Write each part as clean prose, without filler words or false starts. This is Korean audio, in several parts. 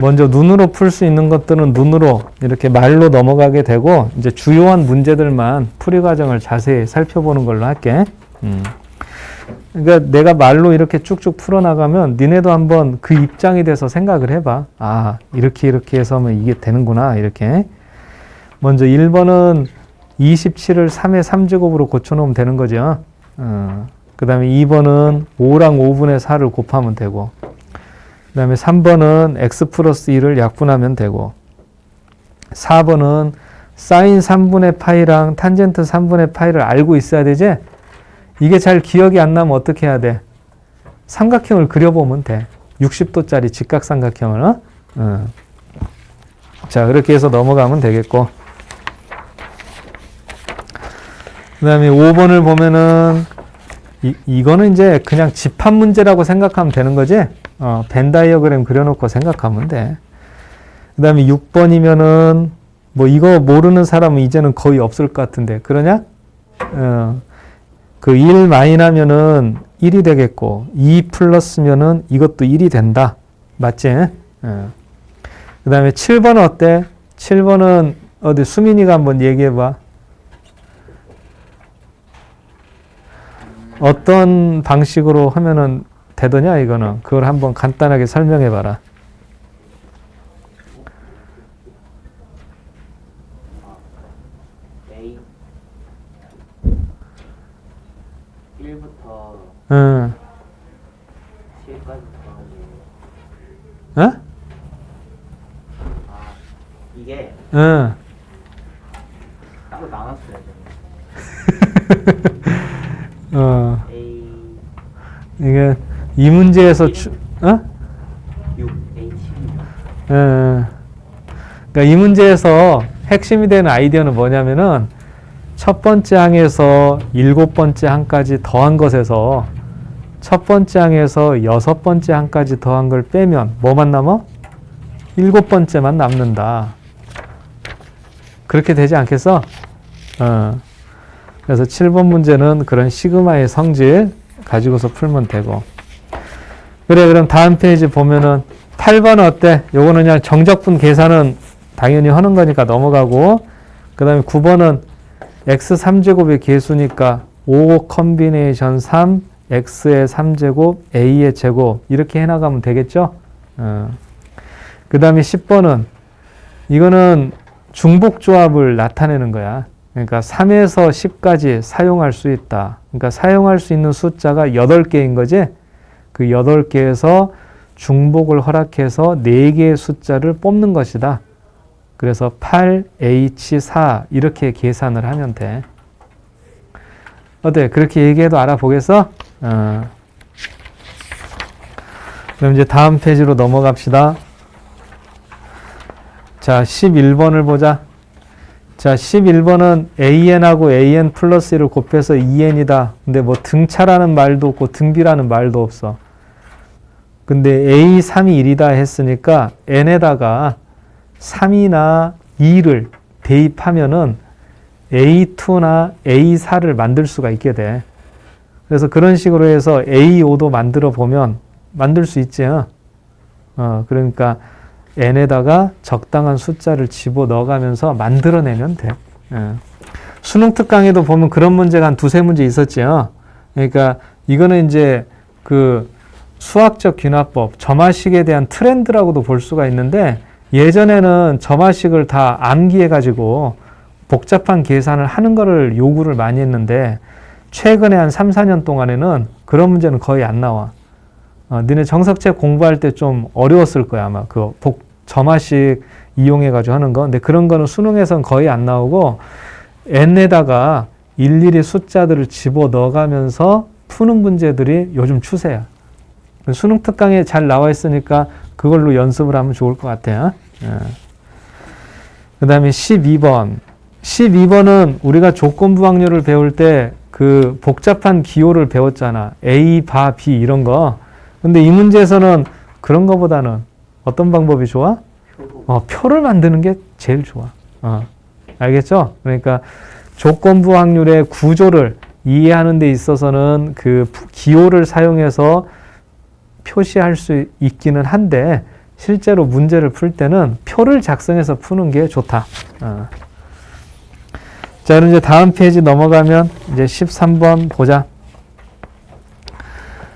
먼저 눈으로 풀 수 있는 것들은 눈으로 이렇게 말로 넘어가게 되고 이제 주요한 문제들만 풀이 과정을 자세히 살펴보는 걸로 할게. 그러니까 내가 말로 이렇게 쭉쭉 풀어나가면 니네도 한번 그 입장이 돼서 생각을 해봐. 아, 이렇게 해서 하면 이게 되는구나. 이렇게. 먼저 1번은 27을 3의 3제곱으로 고쳐놓으면 되는 거죠. 그 다음에 2번은 5랑 5분의 4를 곱하면 되고, 그 다음에 3번은 x 플러스 1을 약분하면 되고, 4번은 사인 3분의 파이랑 탄젠트 3분의 파이를 알고 있어야 되지? 이게 잘 기억이 안 나면 어떻게 해야 돼? 삼각형을 그려보면 돼. 60도짜리 직각삼각형을. 자, 그렇게 해서 넘어가면 되겠고, 그 다음에 5번을 보면은 이거는 이제 그냥 집합 문제라고 생각하면 되는 거지. 벤 다이어그램 그려놓고 생각하면 돼. 그 다음에 6번이면은 뭐 이거 모르는 사람은 이제는 거의 없을 것 같은데 그러냐? 그 1 마이너면은 1이 되겠고 2 플러스면은 이것도 1이 된다. 맞지? 그 다음에 7번은 어때? 7번은 어디 수민이가 한번 얘기해봐. 어떤 방식으로 하면은 되더냐 이거는. 그걸 한번 간단하게 설명해 봐라. A 1부터 응. 7까지 어? 이게 응. 따로 나눴어야 돼. A 이게 이 문제에서 6, A 7이요. 그러니까 이 문제에서 핵심이 되는 아이디어는 뭐냐면은 첫 번째 항에서 7번째 항까지 더한 것에서 첫 번째 항에서 6번째 항까지 더한 걸 빼면 뭐만 남아? 7번째만 남는다. 그렇게 되지 않겠어? 그래서 7번 문제는 그런 시그마의 성질 가지고서 풀면 되고. 그래, 그럼 다음 페이지 보면은 8번 어때? 요거는 그냥 정적분 계산은 당연히 하는 거니까 넘어가고, 그 다음에 9번은 x 3제곱의 계수니까 5 컨비네이션 3, x의 3제곱, a의 제곱 이렇게 해나가면 되겠죠? 그 다음에 10번은 이거는 중복조합을 나타내는 거야. 그러니까 3에서 10까지 사용할 수 있다. 그러니까 사용할 수 있는 숫자가 8개인 거지. 그 8개에서 중복을 허락해서 4개의 숫자를 뽑는 것이다. 그래서 8H4 이렇게 계산을 하면 돼. 어때? 그렇게 얘기해도 알아보겠어? 그럼 이제 다음 페이지로 넘어갑시다. 자, 11번을 보자. 자, 11번은 AN하고 AN 플러스 1을 곱해서 2N이다. 근데 뭐 등차라는 말도 없고 등비라는 말도 없어. 근데 A3이 1이다 했으니까 N에다가 3이나 2를 대입하면은 A2나 A4를 만들 수가 있게 돼. 그래서 그런 식으로 해서 A5도 만들어 보면 만들 수 있지. 그러니까 n에다가 적당한 숫자를 집어넣어가면서 만들어내면 돼. 수능 특강에도 보면 그런 문제가 한 2-3문제 있었죠. 그러니까 이거는 이제 그 수학적 귀납법, 점화식에 대한 트렌드라고도 볼 수가 있는데 예전에는 점화식을 다 암기해가지고 복잡한 계산을 하는 거를 요구를 많이 했는데 최근에 한 3-4년 동안에는 그런 문제는 거의 안 나와. 너네 정석책 공부할 때 좀 어려웠을 거야, 아마. 그 점화식 이용해가지고 하는 거. 근데 그런 거는 수능에서는 거의 안 나오고, n에다가 일일이 숫자들을 집어 넣어가면서 푸는 문제들이 요즘 추세야. 수능 특강에 잘 나와 있으니까 그걸로 연습을 하면 좋을 것 같아요. 그 다음에 12번. 12번은 우리가 조건부 확률을 배울 때 그 복잡한 기호를 배웠잖아. A, 바, B 이런 거. 근데 이 문제에서는 그런 거보다는 어떤 방법이 좋아? 표를 만드는 게 제일 좋아. 알겠죠? 그러니까 조건부 확률의 구조를 이해하는 데 있어서는 그 기호를 사용해서 표시할 수 있기는 한데 실제로 문제를 풀 때는 표를 작성해서 푸는 게 좋다. 자, 그럼 이제 다음 페이지 넘어가면 이제 13번 보자.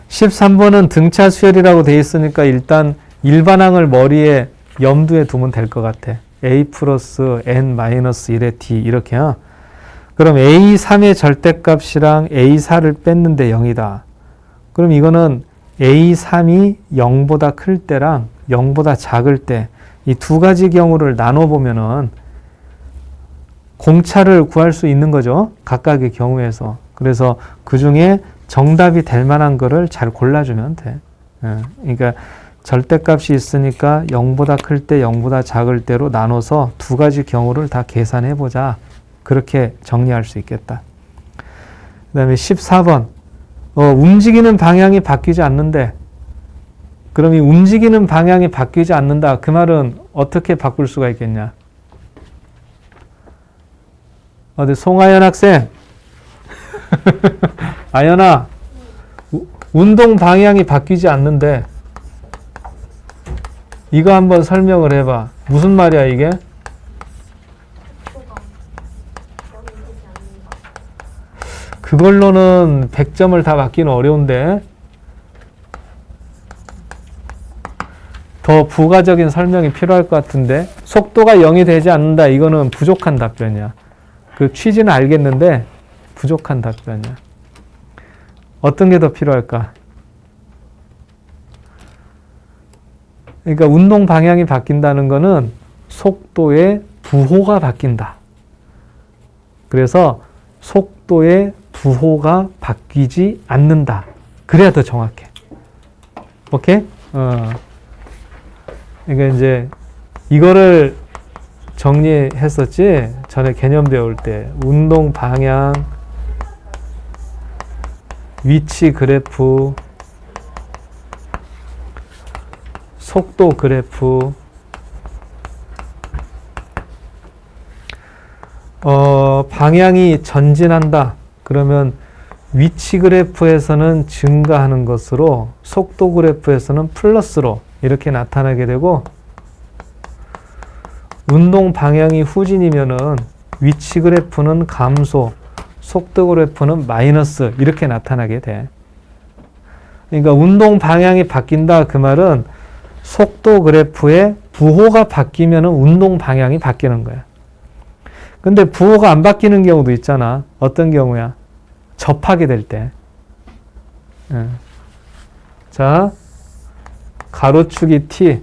13번은 등차 수열이라고 돼 있으니까 일단 일반항을 머리에 염두에 두면 될 것 같아. a 플러스 n 마이너스 1의 d 이렇게요. 그럼 a3의 절대값이랑 a4를 뺐는데 0이다. 그럼 이거는 a3이 0보다 클 때랑 0보다 작을 때 이 두 가지 경우를 나눠보면은 공차를 구할 수 있는 거죠. 각각의 경우에서. 그래서 그 중에 정답이 될 만한 거를 잘 골라주면 돼. 그러니까 절대값이 있으니까 0보다 클 때, 0보다 작을 때로 나눠서 두 가지 경우를 다 계산해보자. 그렇게 정리할 수 있겠다. 그 다음에 14번. 움직이는 방향이 바뀌지 않는데, 그럼 이 움직이는 방향이 바뀌지 않는다. 그 말은 어떻게 바꿀 수가 있겠냐? 어디 송하연 학생? 아연아, 운동 방향이 바뀌지 않는데 이거 한번 설명을 해봐. 무슨 말이야 이게? 그걸로는 100점을 다 맞기는 어려운데 더 부가적인 설명이 필요할 것 같은데 속도가 0이 되지 않는다. 이거는 부족한 답변이야. 그 취지는 알겠는데 부족한 답변이야. 어떤 게 더 필요할까? 그러니까 운동 방향이 바뀐다는 거는 속도의 부호가 바뀐다. 그래서 속도의 부호가 바뀌지 않는다. 그래야 더 정확해. 오케이? 그러니까 이제 이거를 정리했었지? 전에 개념 배울 때 운동 방향, 위치 그래프, 속도 그래프, 방향이 전진한다. 그러면 위치 그래프에서는 증가하는 것으로 속도 그래프에서는 플러스로 이렇게 나타나게 되고 운동 방향이 후진이면은 위치 그래프는 감소, 속도 그래프는 마이너스 이렇게 나타나게 돼. 그러니까 운동 방향이 바뀐다 그 말은 속도 그래프의 부호가 바뀌면은 운동 방향이 바뀌는 거야. 근데 부호가 안 바뀌는 경우도 있잖아. 어떤 경우야? 접하게 될 때. 자, 가로축이 t,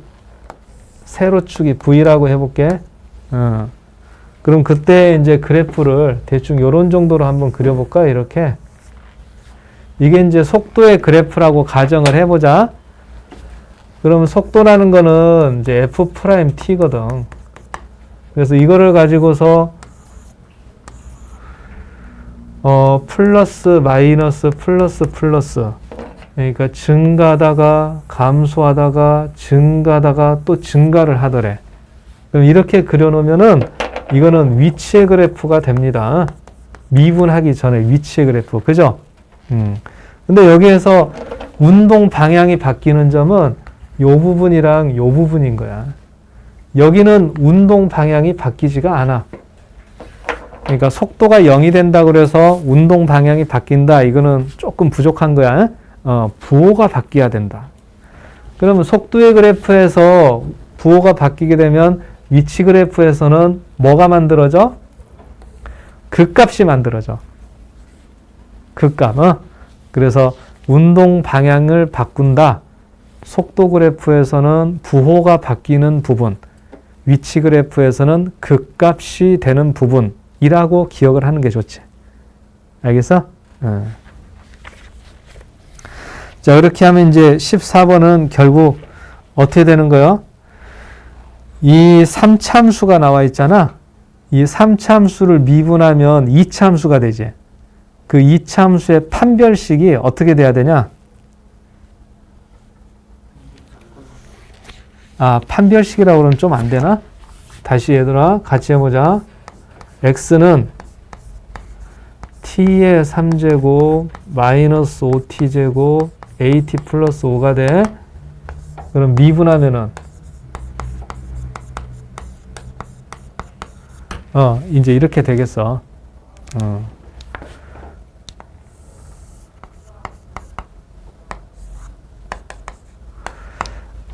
세로축이 v라고 해볼게. 그럼 그때 이제 그래프를 대충 요런 정도로 한번 그려볼까? 이렇게. 이게 이제 속도의 그래프라고 가정을 해보자. 그러면 속도라는 거는 이제 f't거든. 그래서 이거를 가지고서 플러스 마이너스 플러스 플러스 그러니까 증가하다가 감소하다가 증가하다가 또 증가를 하더래. 그럼 이렇게 그려놓으면은 이거는 위치의 그래프가 됩니다. 미분하기 전에 위치의 그래프. 그죠? 근데 여기에서 운동 방향이 바뀌는 점은 요 부분이랑 요 부분인 거야. 여기는 운동 방향이 바뀌지가 않아. 그러니까 속도가 0이 된다 그래서 운동 방향이 바뀐다. 이거는 조금 부족한 거야. 부호가 바뀌어야 된다. 그러면 속도의 그래프에서 부호가 바뀌게 되면 위치 그래프에서는 뭐가 만들어져? 극값이 만들어져. 극값. 그래서 운동 방향을 바꾼다. 속도 그래프에서는 부호가 바뀌는 부분, 위치 그래프에서는 극값이 되는 부분이라고 기억을 하는 게 좋지. 알겠어? 자, 그렇게 하면 이제 14번은 결국 어떻게 되는 거예요? 이 3차함수가 나와 있잖아. 이 3차함수를 미분하면 2차함수가 되지. 그 2차함수의 판별식이 어떻게 돼야 되냐? 판별식이라고 그러면 좀 안 되나? 다시 얘들아, 같이 해보자. x는 t의 3제곱 마이너스 5t제곱 at 플러스 5가 돼. 그럼 미분하면은 이제 이렇게 되겠어.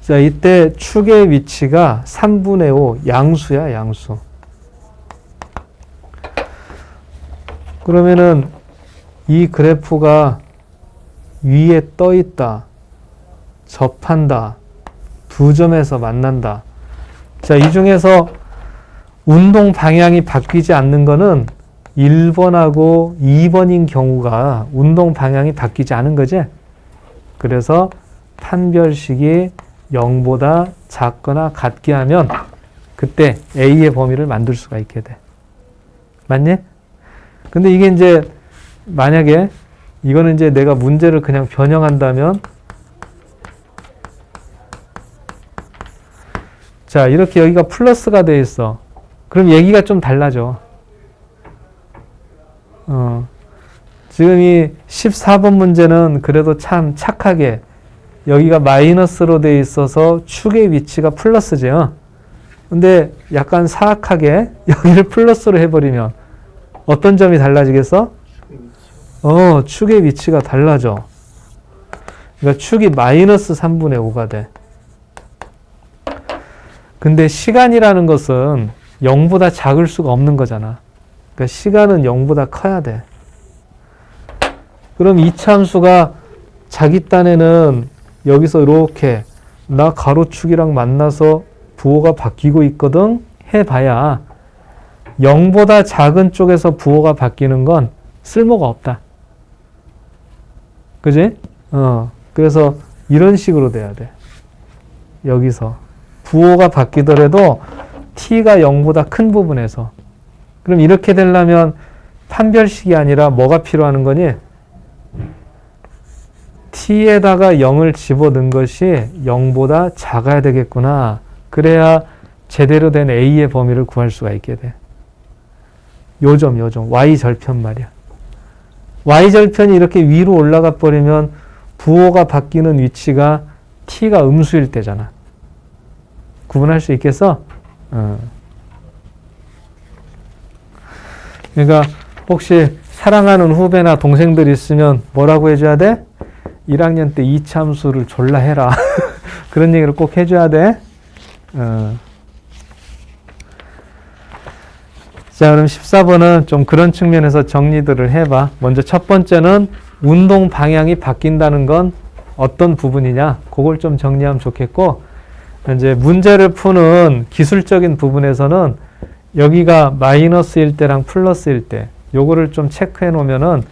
자, 이때 축의 위치가 3분의 5 양수야, 양수. 그러면은 이 그래프가 위에 떠 있다, 접한다, 두 점에서 만난다. 자, 이 중에서 운동 방향이 바뀌지 않는 거는 1번하고 2번인 경우가 운동 방향이 바뀌지 않은 거지. 그래서 판별식이 0보다 작거나 같게 하면 그때 A의 범위를 만들 수가 있게 돼. 맞니? 근데 이게 이제 만약에 이거는 이제 내가 문제를 그냥 변형한다면 자, 이렇게 여기가 플러스가 돼 있어. 그럼 얘기가 좀 달라져. 지금 이 14번 문제는 그래도 참 착하게 여기가 마이너스로 돼 있어서 축의 위치가 플러스지. 근데 약간 사악하게 여기를 플러스로 해버리면 어떤 점이 달라지겠어? 축의 위치가 달라져. 그러니까 축이 마이너스 3분의 5가 돼. 근데 시간이라는 것은 0보다 작을 수가 없는 거잖아. 그러니까 시간은 0보다 커야 돼. 그럼 이차함수가 자기 딴에는 여기서 이렇게 나 가로축이랑 만나서 부호가 바뀌고 있거든 해봐야 0보다 작은 쪽에서 부호가 바뀌는 건 쓸모가 없다. 그지? 그래서 이런 식으로 돼야 돼. 여기서 부호가 바뀌더라도 t가 0보다 큰 부분에서. 그럼 이렇게 되려면 판별식이 아니라 뭐가 필요한 거니? t에다가 0을 집어넣은 것이 0보다 작아야 되겠구나. 그래야 제대로 된 a의 범위를 구할 수가 있게 돼. 요점 y절편 말이야. y절편이 이렇게 위로 올라가 버리면 부호가 바뀌는 위치가 t가 음수일 때잖아. 구분할 수 있겠어? 그러니까 혹시 사랑하는 후배나 동생들 있으면 뭐라고 해줘야 돼? 1학년 때 이차함수를 졸라 해라. 그런 얘기를 꼭 해줘야 돼. 자, 그럼 14번은 좀 그런 측면에서 정리들을 해봐. 먼저 첫 번째는 운동 방향이 바뀐다는 건 어떤 부분이냐? 그걸 좀 정리하면 좋겠고, 이제 문제를 푸는 기술적인 부분에서는 여기가 마이너스일 때랑 플러스일 때, 요거를 좀 체크해 놓으면은,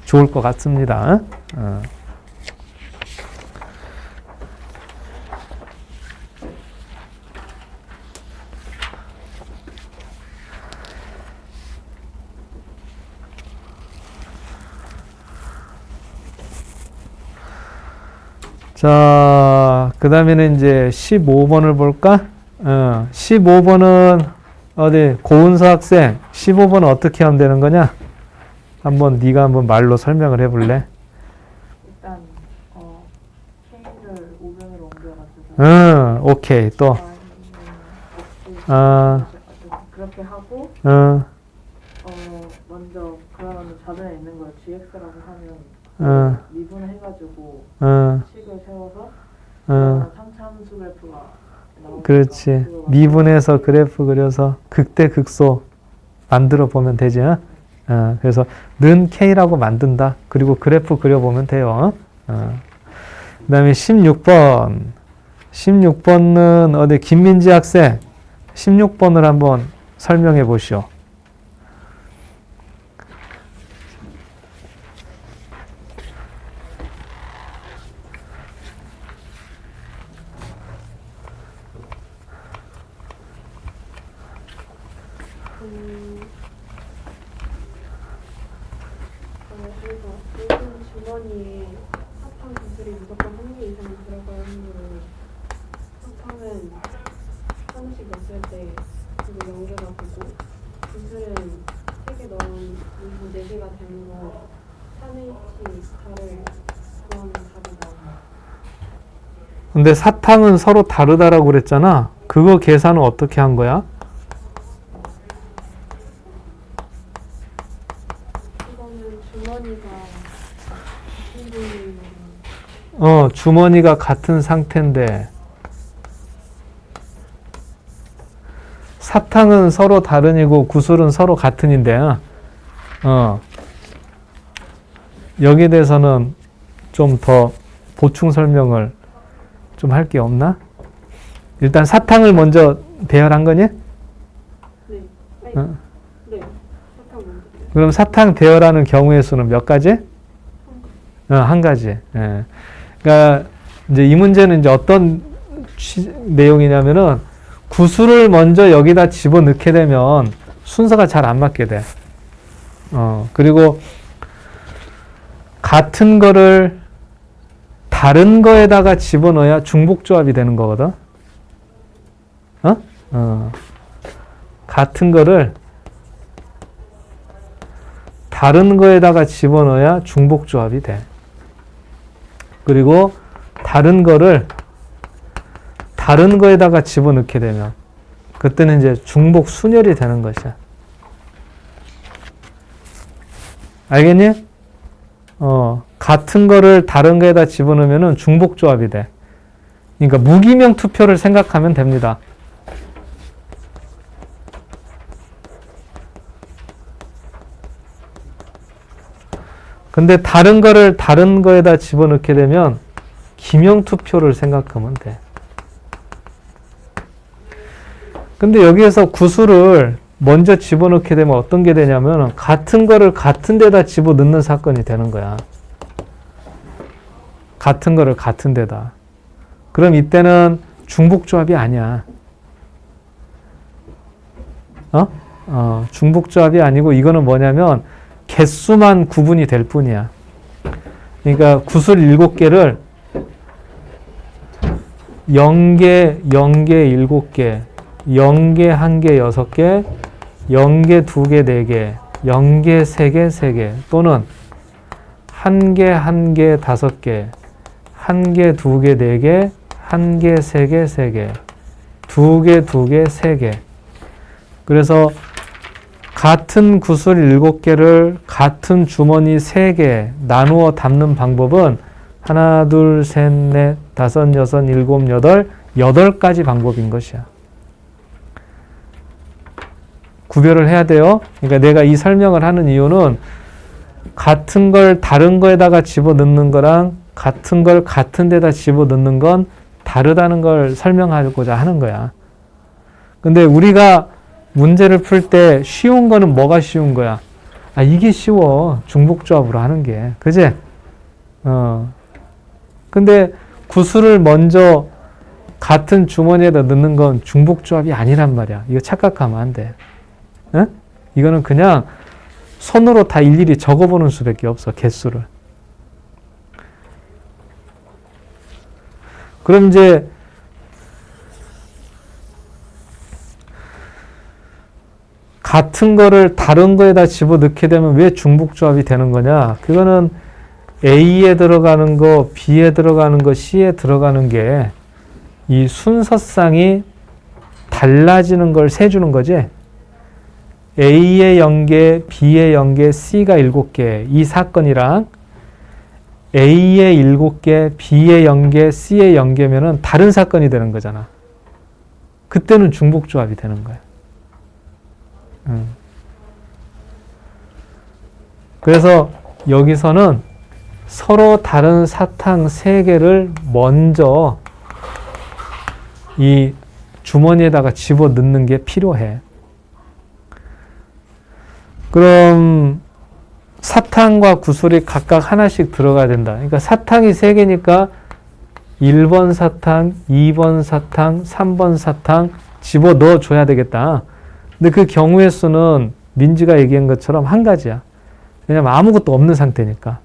좋을 것 같습니다. 자, 그 다음에는 이제 15번을 볼까? 15번은 어디 고은서 학생 15번은 어떻게 하면 되는 거냐? 네가 한번 말로 설명을 해볼래? 일단 K를 5변으로 옮겨가지고 오케이. 또 그렇게 하고 먼저 그러면 자전에 있는 걸 GX라고 하면 미분을 해가지고 식을 세워서 3차 함수 그래프가 나오니까 그렇지. 미분해서 그래프 그려서 극대극소 만들어 보면 되지. 그래서 는 K라고 만든다. 그리고 그래프 그려보면 돼요. 그 다음에 16번. 16번은 어디 김민지 학생 16번을 한번 설명해 보시오. 그래서 모든 주머니에 사탕 구슬이 무조건 한 개 이상 들어가야 하는 사탕은 하나씩 넣었을 때 그거 연결하고 구슬은 3개 넣은 4개가 되는 거 3H 달을 구하는 답이 나와요. 근데 사탕은 서로 다르다라고 그랬잖아. 그거 계산은 어떻게 한 거야? 주머니가 같은 상태인데 사탕은 서로 다른이고 구슬은 서로 같은인데 여기에 대해서는 좀 더 보충 설명을 좀 할 게 없나? 일단 사탕을 먼저 배열한 거니? 네. 아니, 어? 네. 사탕 먼저. 그럼 사탕 배열하는 경우의 수는 몇 가지? 한 가지. 예. 그러니까 이제 이 문제는 이제 어떤 내용이냐면은 구슬을 먼저 여기다 집어넣게 되면 순서가 잘 안 맞게 돼. 그리고 같은 거를 다른 거에다가 집어넣어야 중복조합이 되는 거거든. 같은 거를 다른 거에다가 집어넣어야 중복조합이 돼. 그리고 다른 거를 다른 거에다가 집어넣게 되면 그때는 이제 중복 순열이 되는 것이야. 알겠니? 같은 거를 다른 거에다 집어넣으면 중복조합이 돼. 그러니까 무기명 투표를 생각하면 됩니다. 근데 다른 거를 다른 거에다 집어넣게 되면 기명 투표를 생각하면 돼. 근데 여기에서 구슬을 먼저 집어넣게 되면 어떤 게 되냐면 같은 거를 같은 데다 집어넣는 사건이 되는 거야. 같은 거를 같은 데다. 그럼 이때는 중복조합이 아니야. 중복조합이 아니고 이거는 뭐냐면 개수만 구분이 될 뿐이야. 그러니까 구슬 7개를 0개, 0개, 7개, 0개, 1개, 6개, 0개, 2개, 4개, 0개, 3개, 3개 또는 1개, 1개, 5개, 1개, 2개, 4개, 1개, 3개, 3개, 2개, 2개, 3개. 그래서 같은 구슬 7개를 같은 주머니 3개 나누어 담는 방법은 하나, 둘, 셋, 넷, 다섯, 여섯, 일곱, 여덟, 8가지 방법인 것이야. 구별을 해야 돼요. 그러니까 내가 이 설명을 하는 이유는 같은 걸 다른 거에다가 집어넣는 거랑 같은 걸 같은 데다 집어넣는 건 다르다는 걸 설명하고자 하는 거야. 근데 우리가 문제를 풀 때 쉬운 거는 뭐가 쉬운 거야? 이게 쉬워. 중복조합으로 하는 게. 그지? 근데 구슬을 먼저 같은 주머니에다 넣는 건 중복조합이 아니란 말이야. 이거 착각하면 안 돼. 응? 이거는 그냥 손으로 다 일일이 적어보는 수밖에 없어. 개수를. 그럼 이제 같은 거를 다른 거에다 집어넣게 되면 왜 중복조합이 되는 거냐? 그거는 A에 들어가는 거, B에 들어가는 거, C에 들어가는 게 이 순서상이 달라지는 걸 세주는 거지. A에 0개, B에 0개, C가 7개 이 사건이랑 A에 7개, B에 0개, C에 0개면은 다른 사건이 되는 거잖아. 그때는 중복조합이 되는 거야. 그래서 여기서는 서로 다른 사탕 3개를 먼저 이 주머니에다가 집어넣는 게 필요해. 그럼 사탕과 구슬이 각각 하나씩 들어가야 된다. 그러니까 사탕이 3개니까 1번 사탕, 2번 사탕, 3번 사탕 집어넣어 줘야 되겠다. 근데 그 경우의 수는 민지가 얘기한 것처럼 한 가지야. 왜냐면 아무것도 없는 상태니까.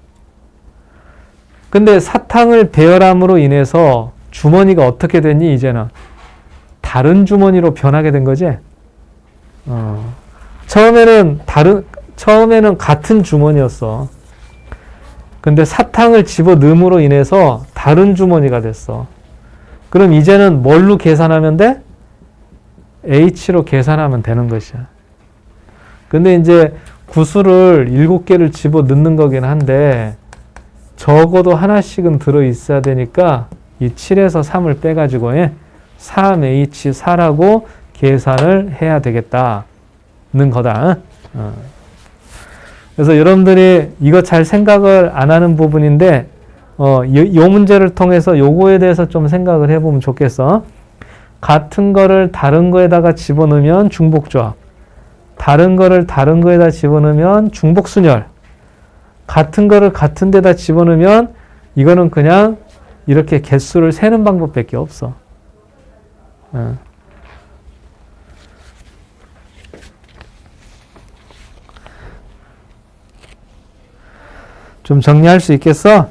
근데 사탕을 배열함으로 인해서 주머니가 어떻게 됐니? 이제는 다른 주머니로 변하게 된 거지. 처음에는 같은 주머니였어. 근데 사탕을 집어넣음으로 인해서 다른 주머니가 됐어. 그럼 이제는 뭘로 계산하면 돼? H로 계산하면 되는 것이야. 근데 이제 구슬을 7개를 집어넣는 거긴 한데 적어도 하나씩은 들어있어야 되니까 이 7에서 3을 빼가지고 3H4라고 계산을 해야 되겠다는 거다. 그래서 여러분들이 이거 잘 생각을 안 하는 부분인데 요 문제를 통해서 요거에 대해서 좀 생각을 해보면 좋겠어. 같은 거를 다른 거에다가 집어넣으면 중복조합, 다른 거를 다른 거에다 집어넣으면 중복순열, 같은 거를 같은 데다 집어넣으면 이거는 그냥 이렇게 개수를 세는 방법밖에 없어. 좀 정리할 수 있겠어?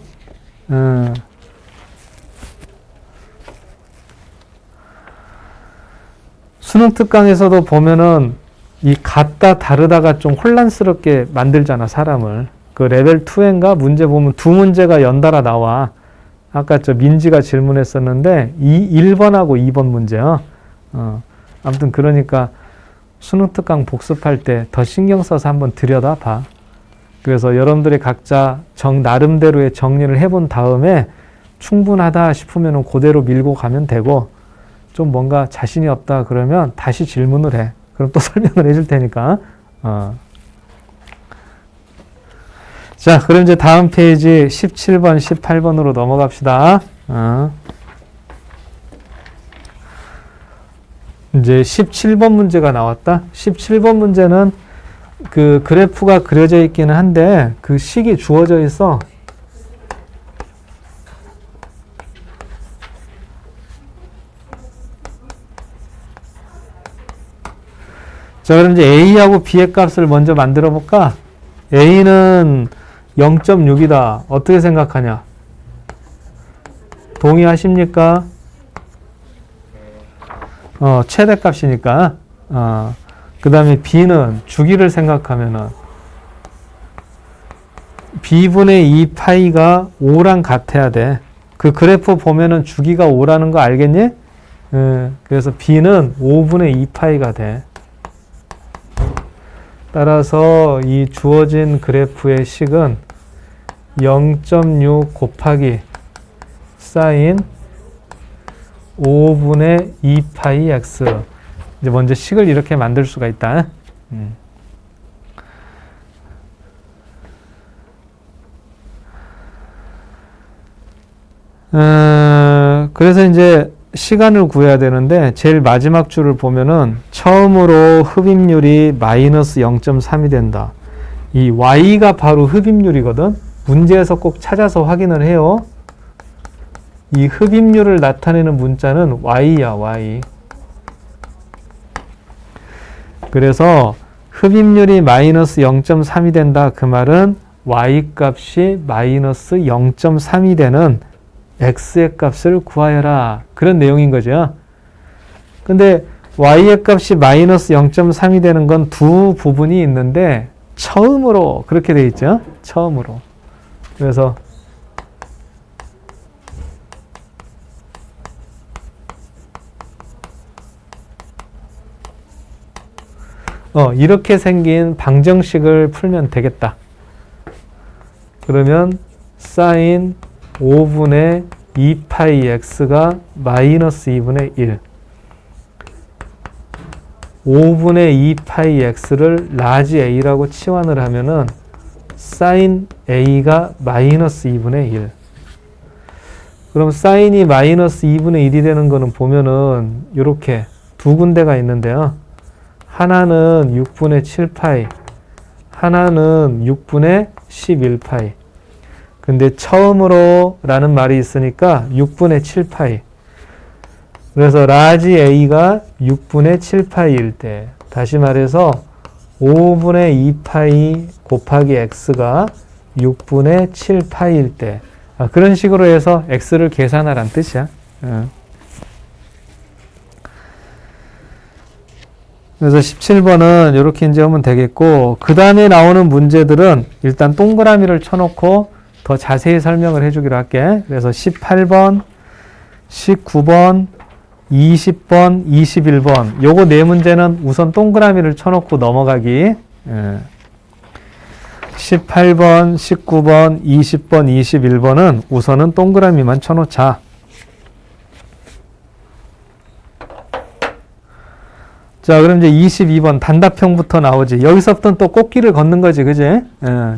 수능 특강에서도 보면은 이 같다 다르다가 좀 혼란스럽게 만들잖아, 사람을. 그 레벨 2인가 문제 보면 두 문제가 연달아 나와. 아까 저 민지가 질문했었는데 1번하고 2번 문제요. 아무튼 그러니까 수능 특강 복습할 때 더 신경 써서 한번 들여다 봐. 그래서 여러분들이 각자 나름대로의 정리를 해본 다음에 충분하다 싶으면 그대로 밀고 가면 되고, 좀 뭔가 자신이 없다 그러면 다시 질문을 해. 그럼 또 설명을 해줄 테니까. 자, 그럼 이제 다음 페이지 17번, 18번으로 넘어갑시다. 이제 17번 문제가 나왔다. 17번 문제는 그 그래프가 그려져 있기는 한데 그 식이 주어져 있어. 자, 그럼 이제 A하고 B의 값을 먼저 만들어 볼까? A는 0.6이다. 어떻게 생각하냐? 동의하십니까? 최대값이니까. 그 다음에 B는 주기를 생각하면은 B분의 2파이가 5랑 같아야 돼. 그 그래프 보면은 주기가 5라는 거 알겠니? 그래서 B는 5분의 2파이가 돼. 따라서 이 주어진 그래프의 식은 0.6 곱하기 사인 5분의 2파이 x. 이제 먼저 식을 이렇게 만들 수가 있다. 그래서 이제 시간을 구해야 되는데 제일 마지막 줄을 보면은 처음으로 흡입률이 마이너스 0.3이 된다. 이 y가 바로 흡입률이거든. 문제에서 꼭 찾아서 확인을 해요. 이 흡입률을 나타내는 문자는 y야, y. 그래서 흡입률이 마이너스 0.3이 된다. 그 말은 y 값이 마이너스 0.3이 되는 x의 값을 구하여라. 그런 내용인 거죠. 근데 y의 값이 마이너스 0.3이 되는 건 두 부분이 있는데 처음으로 그렇게 돼 있죠. 처음으로. 그래서 이렇게 생긴 방정식을 풀면 되겠다. 그러면 사인 5분의 2파이 x가 마이너스 2분의 1. 5분의 2파이 x를 라지 a라고 치환을 하면은 사인 a가 마이너스 2분의 1. 그럼 사인이 마이너스 2분의 1이 되는 거는 보면은 이렇게 두 군데가 있는데요. 하나는 6분의 7파이, 하나는 6분의 11파이. 근데 처음으로 라는 말이 있으니까 6분의 7파이. 그래서 라지 a가 6분의 7파이일 때, 다시 말해서 5분의 2파이 곱하기 x가 6분의 7파이일 때, 그런 식으로 해서 x를 계산하란 뜻이야. 그래서 17번은 이렇게 이제 하면 되겠고, 그 다음에 나오는 문제들은 일단 동그라미를 쳐놓고 더 자세히 설명을 해주기로 할게. 그래서 18번, 19번, 20번, 21번 요거 네 문제는 우선 동그라미를 쳐놓고 넘어가기. 18번, 19번, 20번, 21번은 우선은 동그라미만 쳐놓자. 자, 그럼 이제 22번 단답형부터 나오지. 여기서부터는 또 꽃길을 걷는 거지, 그지?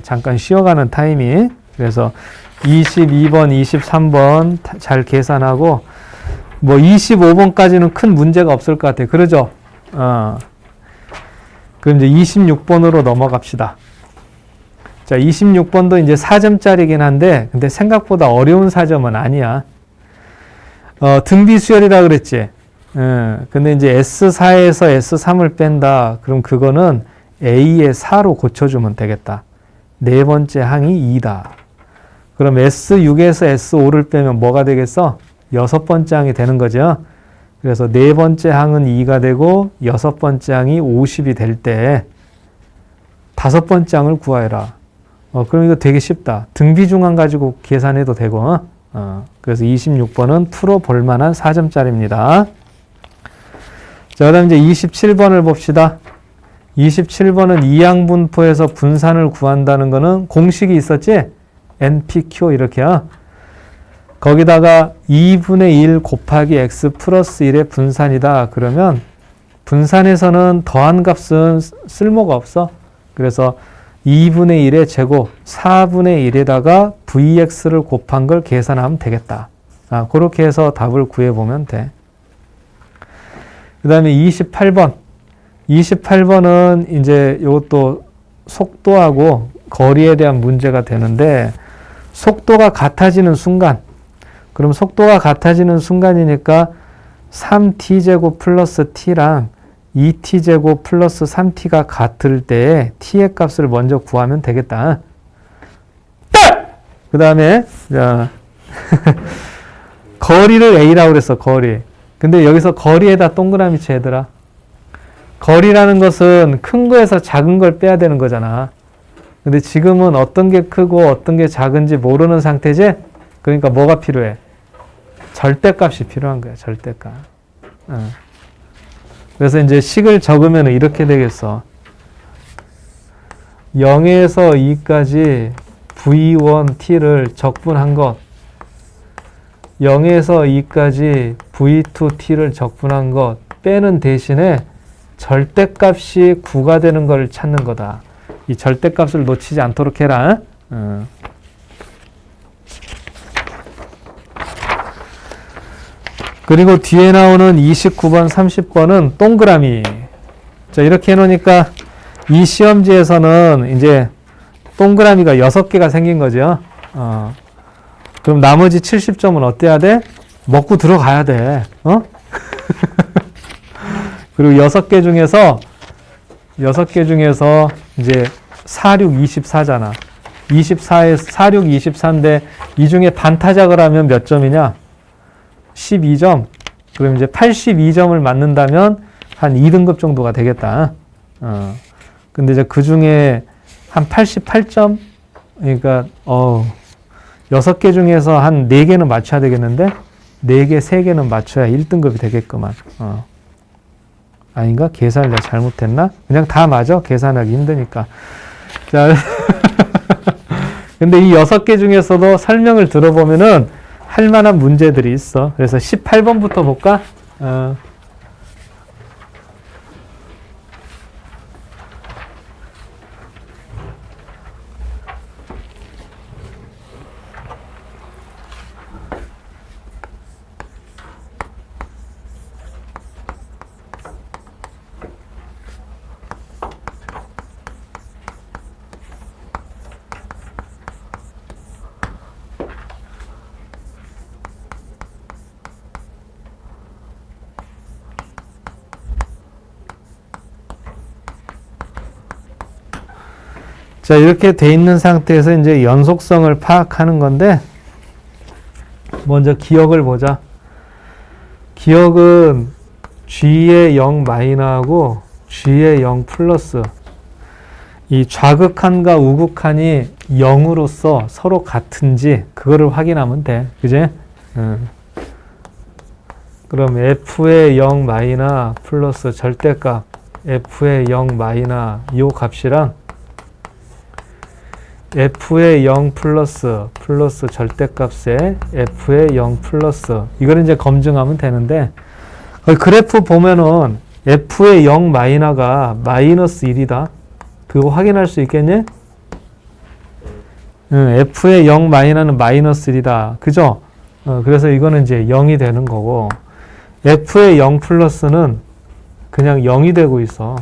잠깐 쉬어가는 타이밍. 그래서 22번, 23번 잘 계산하고, 뭐 25번까지는 큰 문제가 없을 것 같아. 그러죠? 그럼 이제 26번으로 넘어갑시다. 자, 26번도 이제 4점짜리긴 한데, 근데 생각보다 어려운 4점은 아니야. 등비 수열이라 그랬지. 근데 이제 S4에서 S3을 뺀다. 그럼 그거는 A의 4로 고쳐주면 되겠다. 네 번째 항이 2다. 그럼 S6에서 S5를 빼면 뭐가 되겠어? 여섯 번째 항이 되는 거죠. 그래서 네 번째 항은 2가 되고 여섯 번째 항이 50이 될 때 다섯 번째 항을 구하여라. 그럼 이거 되게 쉽다. 등비중항 가지고 계산해도 되고. 그래서 26번은 풀어볼 만한 4점짜리입니다. 자, 그 다음 이제 27번을 봅시다. 27번은 이항분포에서 분산을 구한다는 거는 공식이 있었지? NPQ 이렇게요. 거기다가 2분의 1 곱하기 x 플러스 1의 분산이다. 그러면 분산에서는 더한 값은 쓸모가 없어. 그래서 2분의 1의 제곱 4분의 1에다가 vx를 곱한 걸 계산하면 되겠다. 그렇게 해서 답을 구해보면 돼. 그 다음에 28번. 28번은 이제 이것도 속도하고 거리에 대한 문제가 되는데 속도가 같아지는 순간, 그럼 속도가 같아지는 순간이니까 3t제곱 플러스 t랑 2t제곱 플러스 3t가 같을 때 t의 값을 먼저 구하면 되겠다. 그 다음에 거리를 a라고 그랬어. 거리. 근데 여기서 거리에다 동그라미 쳐 얘들아. 거리라는 것은 큰 거에서 작은 걸 빼야 되는 거잖아. 근데 지금은 어떤 게 크고 어떤 게 작은지 모르는 상태지? 그러니까 뭐가 필요해? 절대값이 필요한 거야. 절대값. 그래서 이제 식을 적으면 이렇게 되겠어. 0에서 2까지 v1t를 적분한 것, 0에서 2까지 v2t를 적분한 것 빼는 대신에 절대값이 9가 되는 걸 찾는 거다. 이 절대값을 놓치지 않도록 해라. 그리고 뒤에 나오는 29번, 30번은 동그라미. 자, 이렇게 해놓으니까 이 시험지에서는 이제 동그라미가 6개가 생긴 거죠. 그럼 나머지 70점은 어때야 돼? 먹고 들어가야 돼. 그리고 6개 중에서 이제 4, 6, 24잖아. 24에 4, 6, 24인데 이 중에 반타작을 하면 몇 점이냐? 12점. 그럼 이제 82점을 맞는다면 한 2등급 정도가 되겠다. 근데 이제 그 중에 한 88점? 그러니까, 6개 중에서 한 4개는 맞춰야 되겠는데, 4개, 3개는 맞춰야 1등급이 되겠구만. 아닌가? 계산을 내가 잘못했나? 그냥 다 맞아. 계산하기 힘드니까. 자, 근데 이 6개 중에서도 설명을 들어보면은 할 만한 문제들이 있어. 그래서 18번부터 볼까? 자, 이렇게 돼 있는 상태에서 이제 연속성을 파악하는 건데, 먼저 기억을 보자. 기억은 G의 0 마이너하고 G의 0 플러스, 이 좌극한과 우극한이 0으로서 서로 같은지 그거를 확인하면 돼. 그지? 그럼 F의 0 마이너 플러스 절대값 F의 0 마이너 이 값이랑 f의 0 플러스 절대값에 f의 0 플러스 이걸 이제 검증하면 되는데 그래프 보면은 f의 0 마이너가 마이너스 1이다. 그거 확인할 수 있겠니? f의 0 마이너는 마이너스 1이다. 그죠? 그래서 이거는 이제 0이 되는 거고 f의 0 플러스는 그냥 0이 되고 있어.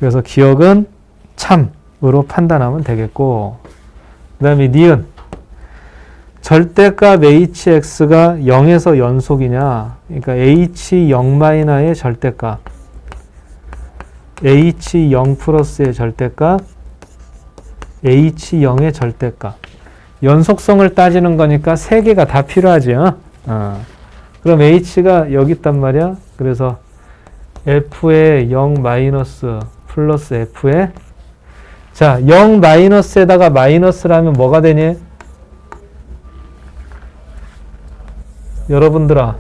그래서 기억은 참으로 판단하면 되겠고 그 다음에 니은 절대값 hx가 0에서 연속이냐 그러니까 h0-의 절대값 h0 플러스의 절대값 h0의 절대값 연속성을 따지는 거니까 세 개가 다 필요하지. 그럼 h가 여기 있단 말이야. 그래서 f의 0 마이너스 플러스 f의 자, 0 마이너스에다가 마이너스라면 뭐가 되니? 여러분들아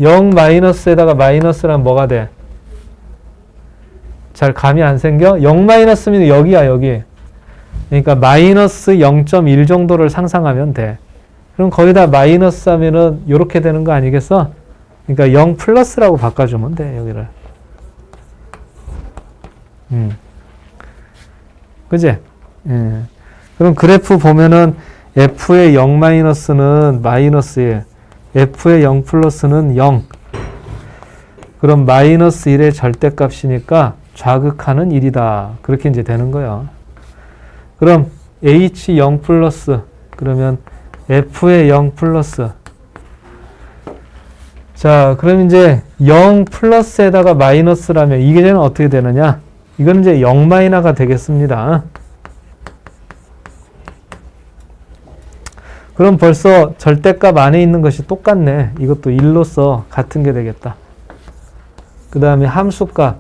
0 마이너스에다가 마이너스라면 뭐가 돼? 잘 감이 안 생겨? 0 마이너스면 여기야 여기. 그러니까 마이너스 0.1 정도를 상상하면 돼. 그럼 거기다 마이너스 하면은 이렇게 되는 거 아니겠어? 그러니까 0 플러스라고 바꿔주면 돼 여기를. 그지? 예. 그럼 그래프 보면은 f의 0 마이너스는 마이너스 1, f의 0 플러스는 0. 그럼 마이너스 1의 절대값이니까 좌극하는 1이다. 그렇게 이제 되는 거예요. 그럼 h0 플러스 그러면 f의 0 플러스 자 그럼 이제 0 플러스에다가 마이너스라면 이게 되는 어떻게 되느냐? 이건 이제 0 마이너가 되겠습니다. 그럼 벌써 절대값 안에 있는 것이 똑같네. 이것도 1로서 같은 게 되겠다. 그 다음에 함수값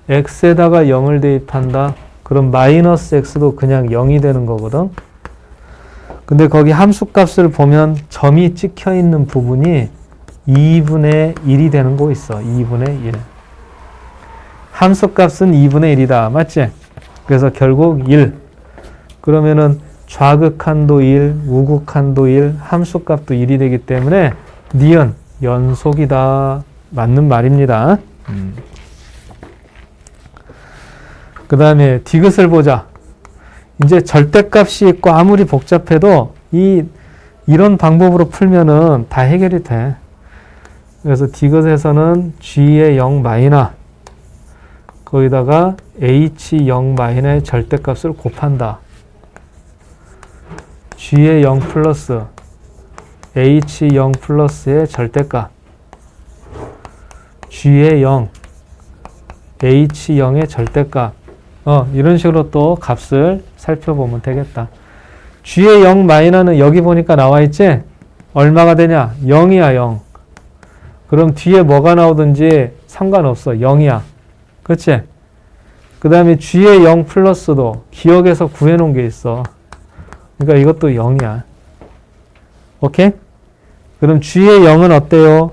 x에다가 0을 대입한다. 그럼 마이너스 x도 그냥 0이 되는 거거든. 근데 거기 함수값을 보면 점이 찍혀 있는 부분이 2분의 1이 되는 거 있어. 2분의 1. 함수값은 2분의 1이다. 맞지? 그래서 결국 1. 그러면은 좌극한도 1, 우극한도 1, 함수값도 1이 되기 때문에 니은 연속이다. 맞는 말입니다. 그 다음에 디귿을 보자. 이제 절대값이 있고 아무리 복잡해도 이런 방법으로 풀면은 다 해결이 돼. 그래서 디귿에서는 g의 0 마이너 거기다가 h0 마이너의 절대값을 곱한다. g의 0 플러스 h0 플러스의 절대값 g의 0 h0의 절대값 이런 식으로 또 값을 살펴보면 되겠다. g의 0 마이너는 여기 보니까 나와 있지? 얼마가 되냐? 0이야 0. 그럼 뒤에 뭐가 나오든지 상관없어. 0이야. 그렇지? 그 다음에 g의 0 플러스도 기억에서 구해놓은 게 있어. 그러니까 이것도 0이야. 오케이? 그럼 g의 0은 어때요?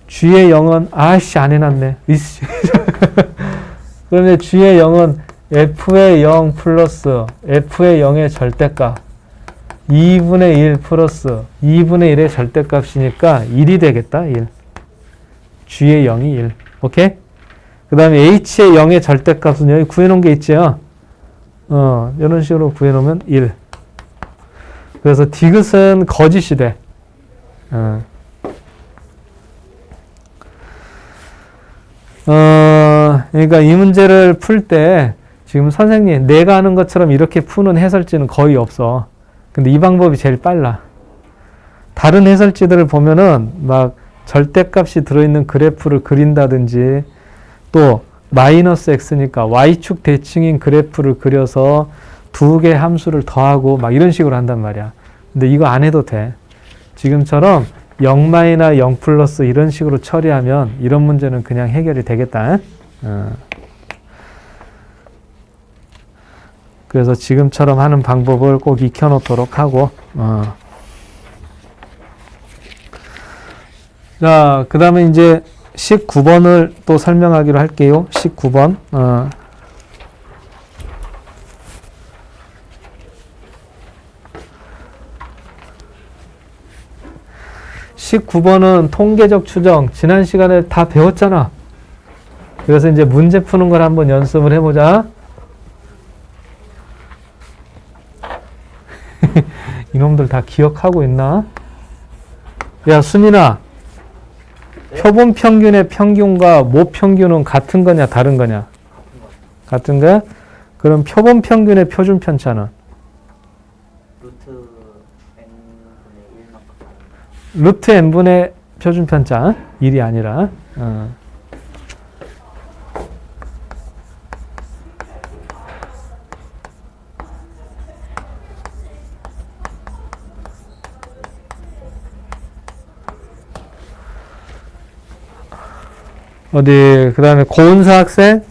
g의 0은 아씨 안 해놨네. 그러면 g의 0은 f의 0 플러스 f의 0의 절대값 2분의 1 플러스 2분의 1의 절대값이니까 1이 되겠다. 1. g의 0이 1. 오케이? 그 다음에 h의 0의 절대값은 여기 구해놓은 게 있죠. 이런 식으로 구해놓으면 1. 그래서 디귿은 거짓이 돼. 그러니까 이 문제를 풀 때 지금 선생님 내가 하는 것처럼 이렇게 푸는 해설지는 거의 없어. 근데 이 방법이 제일 빨라. 다른 해설지들을 보면은 막 절대값이 들어있는 그래프를 그린다든지 또 마이너스 x니까 y축 대칭인 그래프를 그려서 두 개의 함수를 더하고 막 이런 식으로 한단 말이야. 근데 이거 안 해도 돼. 지금처럼 0 마이너 0 플러스 이런 식으로 처리하면 이런 문제는 그냥 해결이 되겠다. 그래서 지금처럼 하는 방법을 꼭 익혀놓도록 하고 자, 그 다음에 이제 19번을 또 설명하기로 할게요. 19번. 19번은 통계적 추정. 지난 시간에 다 배웠잖아. 그래서 이제 문제 푸는 걸 한번 연습을 해보자. 이놈들 다 기억하고 있나? 야, 수민아. 표본 평균의 평균과 모 평균은 같은 거냐, 다른 거냐? 같은 거야? 그럼 표본 평균의 표준 편차는? 루트 n분의 1만큼. 루트 n분의 표준 편차. 1이 아니라. 어디, 그 다음에 고은사 학생?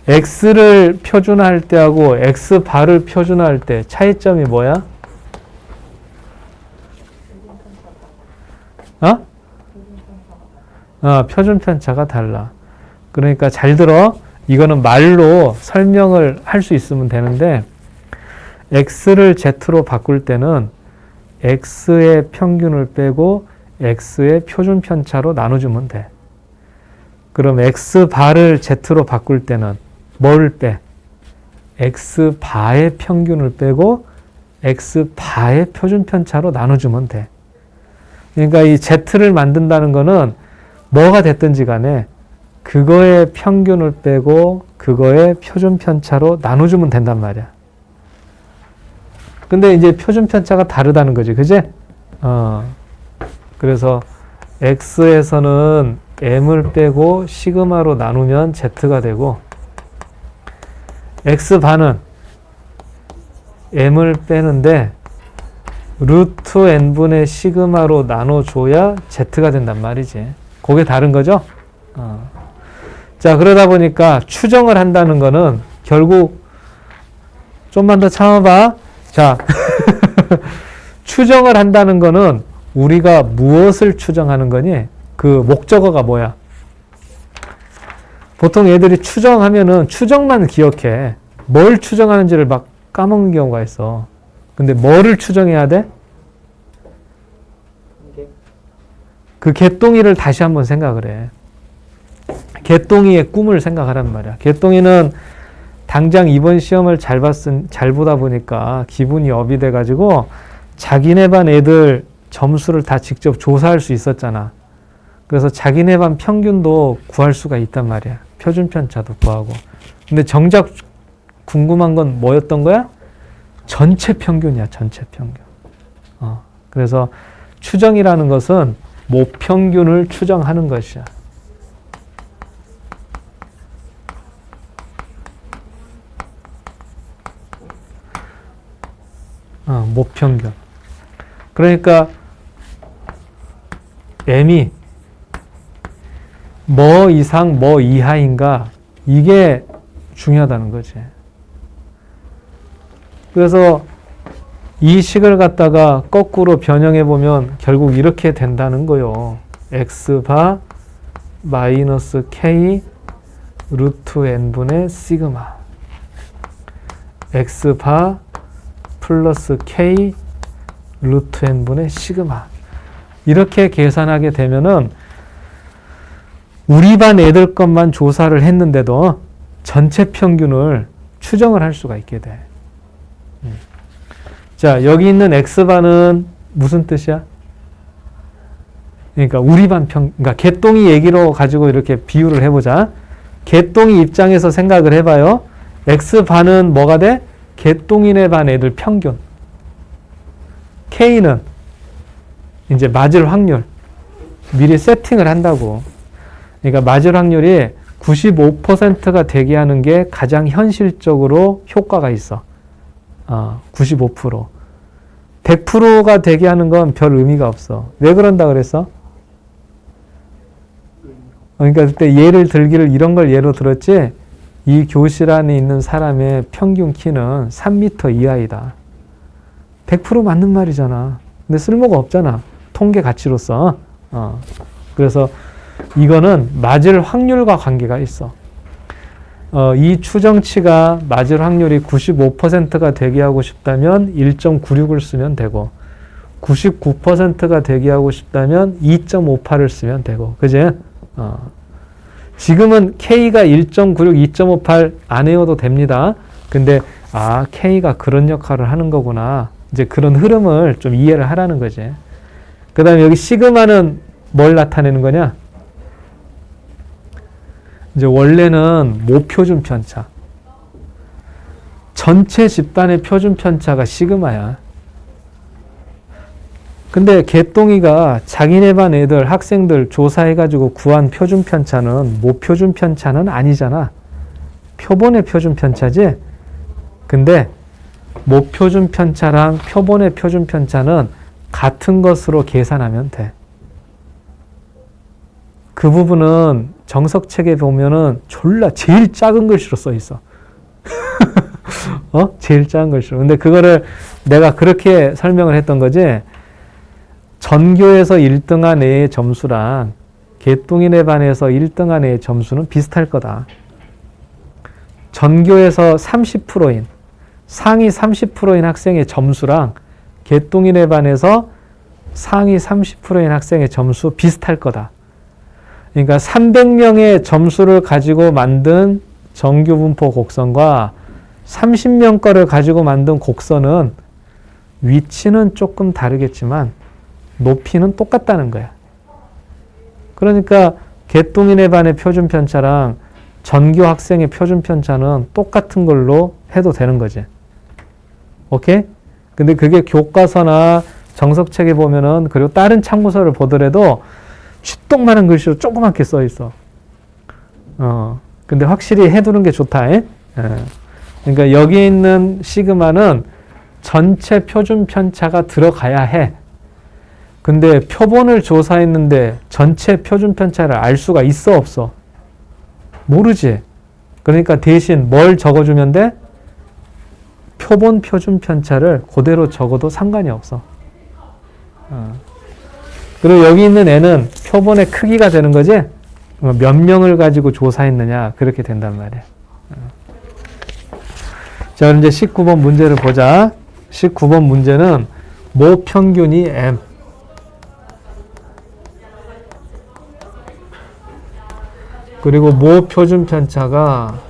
x를 표준화할 때하고 x바를 표준화할 때 차이점이 뭐야? 표준 편차가 달라. 그러니까 잘 들어. 이거는 말로 설명을 할 수 있으면 되는데, x를 z로 바꿀 때는 x의 평균을 빼고 x의 표준 편차로 나눠주면 돼. 그럼 x바를 z로 바꿀 때는 뭘 빼? x바의 평균을 빼고 x바의 표준 편차로 나눠주면 돼. 그러니까 이 z를 만든다는 거는 뭐가 됐든지 간에 그거의 평균을 빼고 그거의 표준 편차로 나눠주면 된단 말이야. 근데 이제 표준 편차가 다르다는 거지, 그지? 그래서 x에서는 m을 빼고 시그마로 나누면 z가 되고, x바는 m을 빼는데 루트 n분의 시그마로 나눠줘야 z가 된단 말이지. 그게 다른 거죠? 자, 그러다 보니까 추정을 한다는 거는 결국 좀만 더 참아봐. 자, 추정을 한다는 거는 우리가 무엇을 추정하는 거니? 그 목적어가 뭐야? 보통 애들이 추정하면은 추정만 기억해. 뭘 추정하는지를 막 까먹는 경우가 있어. 근데 뭐를 추정해야 돼? 그 개똥이를 다시 한번 생각을 해. 개똥이의 꿈을 생각하란 말이야. 개똥이는 당장 이번 시험을 잘 보다 보니까 기분이 업이 돼가지고 자기네 반 애들 점수를 다 직접 조사할 수 있었잖아. 그래서 자기네 반 평균도 구할 수가 있단 말이야. 표준 편차도 구하고. 근데 정작 궁금한 건 뭐였던 거야? 전체 평균이야, 전체 평균. 그래서 추정이라는 것은 모평균을 추정하는 것이야. 모평균. 그러니까 m이 뭐 이상 뭐 이하인가, 이게 중요하다는 거지. 그래서 이 식을 갖다가 거꾸로 변형해 보면 결국 이렇게 된다는 거요. x바 마이너스 k 루트 n분의 시그마, x바 플러스 k 루트 n분의 시그마. 이렇게 계산하게 되면은 우리 반 애들 것만 조사를 했는데도 전체 평균을 추정을 할 수가 있게 돼. 자, 여기 있는 x반은 무슨 뜻이야? 그러니까 우리 반 그러니까 개똥이 얘기로 가지고 이렇게 비유를 해보자. 개똥이 입장에서 생각을 해봐요. x반은 뭐가 돼? 개똥이네 반 애들 평균. k는 이제 맞을 확률. 미리 세팅을 한다고. 그러니까 맞을 확률이 95%가 되게 하는 게 가장 현실적으로 효과가 있어. 95%. 100%가 되게 하는 건 별 의미가 없어. 왜 그런다 그랬어? 그러니까 그때 예를 들기를 이런 걸 예로 들었지, 이 교실 안에 있는 사람의 평균 키는 3m 이하이다. 100% 맞는 말이잖아. 근데 쓸모가 없잖아. 통계 가치로서. 그래서 이거는 맞을 확률과 관계가 있어. 이 추정치가 맞을 확률이 95%가 되게 하고 싶다면 1.96을 쓰면 되고 99%가 되게 하고 싶다면 2.58을 쓰면 되고 그지? 지금은 K가 1.96, 2.58 안 외워도 됩니다. 근데 K가 그런 역할을 하는 거구나. 이제 그런 흐름을 좀 이해를 하라는 거지. 그 다음에 여기 시그마는 뭘 나타내는 거냐? 이제 원래는 모표준 편차. 전체 집단의 표준 편차가 시그마야. 근데 개똥이가 자기네 반 애들, 학생들 조사해가지고 구한 표준 편차는 모표준 편차는 아니잖아. 표본의 표준 편차지? 근데 모표준 편차랑 표본의 표준 편차는 같은 것으로 계산하면 돼. 그 부분은 정석책에 보면은 졸라 제일 작은 글씨로 써 있어. 제일 작은 글씨로. 근데 그거를 내가 그렇게 설명을 했던 거지. 전교에서 1등한 애의 점수랑 개똥이네 반에서 1등한 애의 점수는 비슷할 거다. 전교에서 30%인 상위 30%인 학생의 점수랑 개똥이네 반에서 상위 30%인 학생의 점수 비슷할 거다. 그러니까 300명의 점수를 가지고 만든 정규분포 곡선과 30명 거를 가지고 만든 곡선은 위치는 조금 다르겠지만 높이는 똑같다는 거야. 그러니까 개똥이네 반의 표준 편차랑 전교 학생의 표준 편차는 똑같은 걸로 해도 되는 거지. 오케이? 근데 그게 교과서나 정석책에 보면은 그리고 다른 참고서를 보더라도 쥐똥만한 글씨로 조그맣게 써 있어. 근데 확실히 해두는 게 좋다. 그러니까 여기 있는 시그마는 전체 표준 편차가 들어가야 해. 근데 표본을 조사했는데 전체 표준 편차를 알 수가 있어 없어? 모르지. 그러니까 대신 뭘 적어주면 돼? 표본 표준 편차를 그대로 적어도 상관이 없어. 그리고 여기 있는 애는 표본의 크기가 되는 거지? 몇 명을 가지고 조사했느냐 그렇게 된단 말이야. 자, 그럼 이제 19번 문제를 보자. 19번 문제는 모 평균이 M. 그리고 모 표준 편차가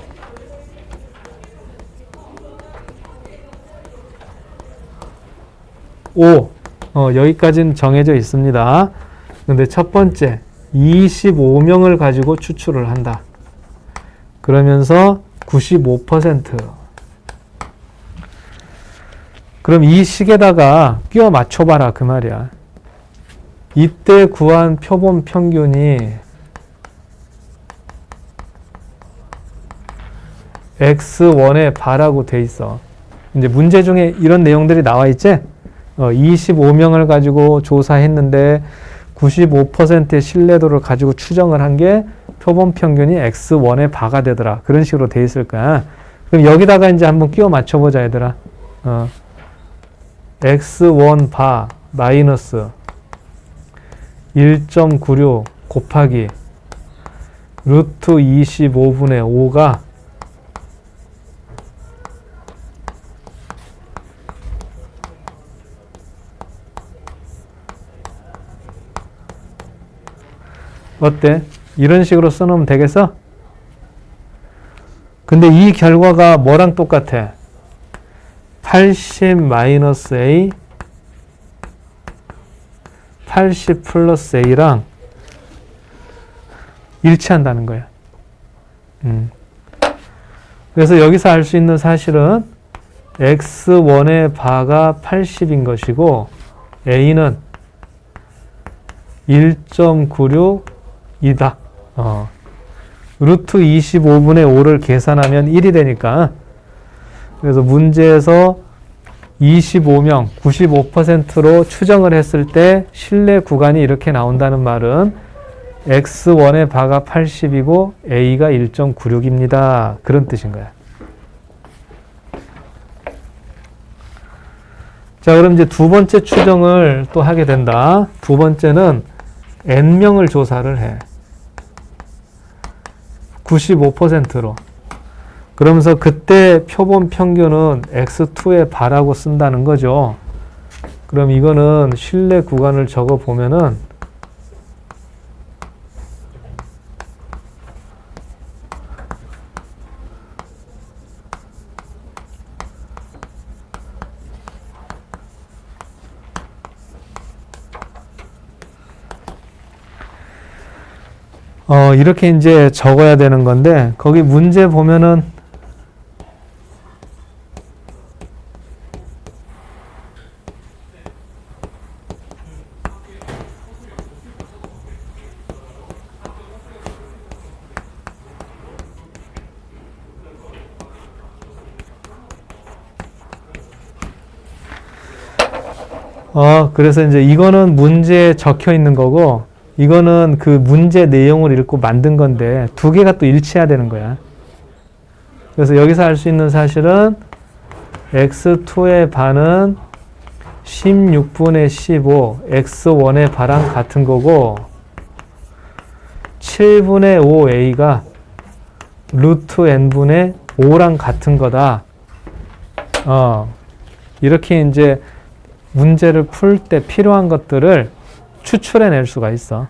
5. 여기까지는 정해져 있습니다. 근데 첫 번째 25명을 가지고 추출을 한다. 그러면서 95%. 그럼 이 식에다가 끼워 맞춰봐라 그 말이야. 이때 구한 표본 평균이 X1의 바라고 돼 있어. 이제 문제 중에 이런 내용들이 나와 있지? 25명을 가지고 조사했는데 95%의 신뢰도를 가지고 추정을 한 게 표본 평균이 X1의 바가 되더라. 그런 식으로 돼 있을 거야. 그럼 여기다가 이제 한번 끼워 맞춰보자, 얘들아. X1 바 마이너스 1.96 곱하기 루트 25분의 5가 어때? 이런 식으로 써놓으면 되겠어? 근데 이 결과가 뭐랑 똑같아? 80 마이너스 A 80 플러스 A랑 일치한다는 거야. 그래서 여기서 알 수 있는 사실은 X1의 바가 80인 것이고 A는 1.96이다. 루트 25분의 5를 계산하면 1이 되니까 그래서 문제에서 25명 95%로 추정을 했을 때 신뢰 구간이 이렇게 나온다는 말은 X1의 바가 80이고 A가 1.96입니다. 그런 뜻인 거야. 자, 그럼 이제 두 번째 추정을 또 하게 된다. 두 번째는 N명을 조사를 해. 95%로. 그러면서 그때 표본 평균은 x2의 바라고 쓴다는 거죠. 그럼 이거는 신뢰 구간을 적어 보면은 이렇게 이제 적어야 되는 건데, 거기 문제 보면은 그래서 이제 이거는 문제에 적혀 있는 거고, 이거는 그 문제 내용을 읽고 만든 건데, 두 개가 또 일치해야 되는 거야. 그래서 여기서 알 수 있는 사실은, x2의 반은 16분의 15, x1의 반랑 같은 거고, 7분의 5a가 루트 n분의 5랑 같은 거다. 이렇게 이제 문제를 풀 때 필요한 것들을 추출해낼 수가 있어.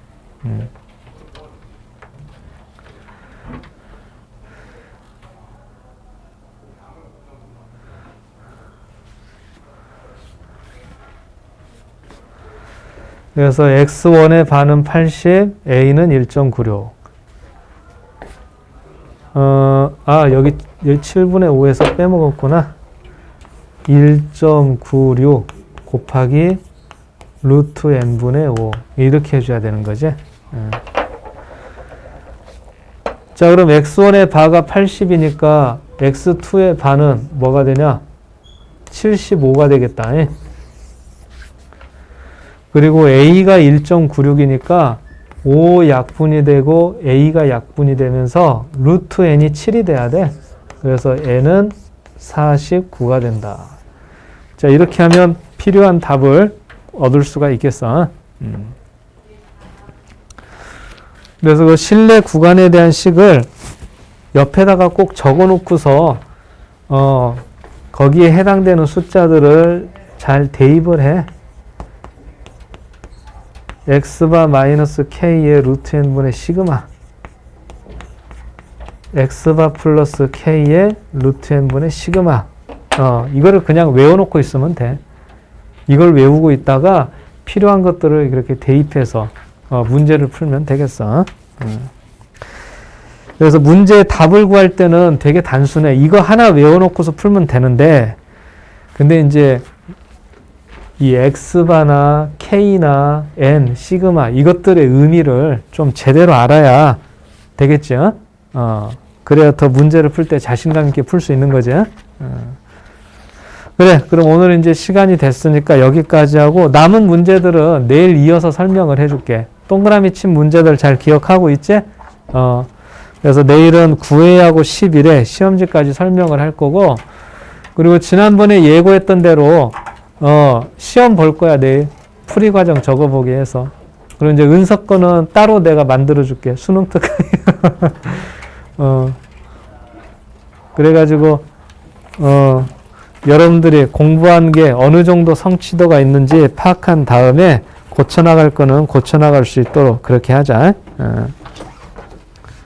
그래서 x1의 반은 80, a는 1.96. 여기 7분의 5에서 빼먹었구나. 1.96 곱하기 루트 n분의 5 이렇게 해줘야 되는 거지. 자, 그럼 x1의 바가 80이니까 x2의 바는 뭐가 되냐? 75가 되겠다. 그리고 a가 1.96이니까 5 약분이 되고 a가 약분이 되면서 루트 n이 7이 돼야 돼. 그래서 n은 49가 된다. 자, 이렇게 하면 필요한 답을 얻을 수가 있겠어. 그래서 그 신뢰 구간에 대한 식을 옆에다가 꼭 적어 놓고서 거기에 해당되는 숫자들을 잘 대입을 해. x바 마이너스 k의 루트 n분의 시그마, x바 플러스 k의 루트 n분의 시그마. 이거를 그냥 외워놓고 있으면 돼. 이걸 외우고 있다가 필요한 것들을 이렇게 대입해서 문제를 풀면 되겠어. 그래서 문제의 답을 구할 때는 되게 단순해. 이거 하나 외워놓고서 풀면 되는데, 근데 이제 이 x바나 k나 n, 시그마 이것들의 의미를 좀 제대로 알아야 되겠죠. 그래야 더 문제를 풀 때 자신감 있게 풀 수 있는 거지. 그래, 그럼 오늘 이제 시간이 됐으니까 여기까지 하고, 남은 문제들은 내일 이어서 설명을 해줄게. 동그라미 친 문제들 잘 기억하고 있지? 그래서 내일은 9회하고 11회 시험지까지 설명을 할 거고, 그리고 지난번에 예고했던 대로 시험 볼 거야. 내일 풀이 과정 적어보게 해서. 그리고 이제 은석 거는 따로 내가 만들어 줄게. 수능 특강이. 그래가지고 여러분들이 공부한 게 어느 정도 성취도가 있는지 파악한 다음에 고쳐나갈 거는 고쳐나갈 수 있도록 그렇게 하자.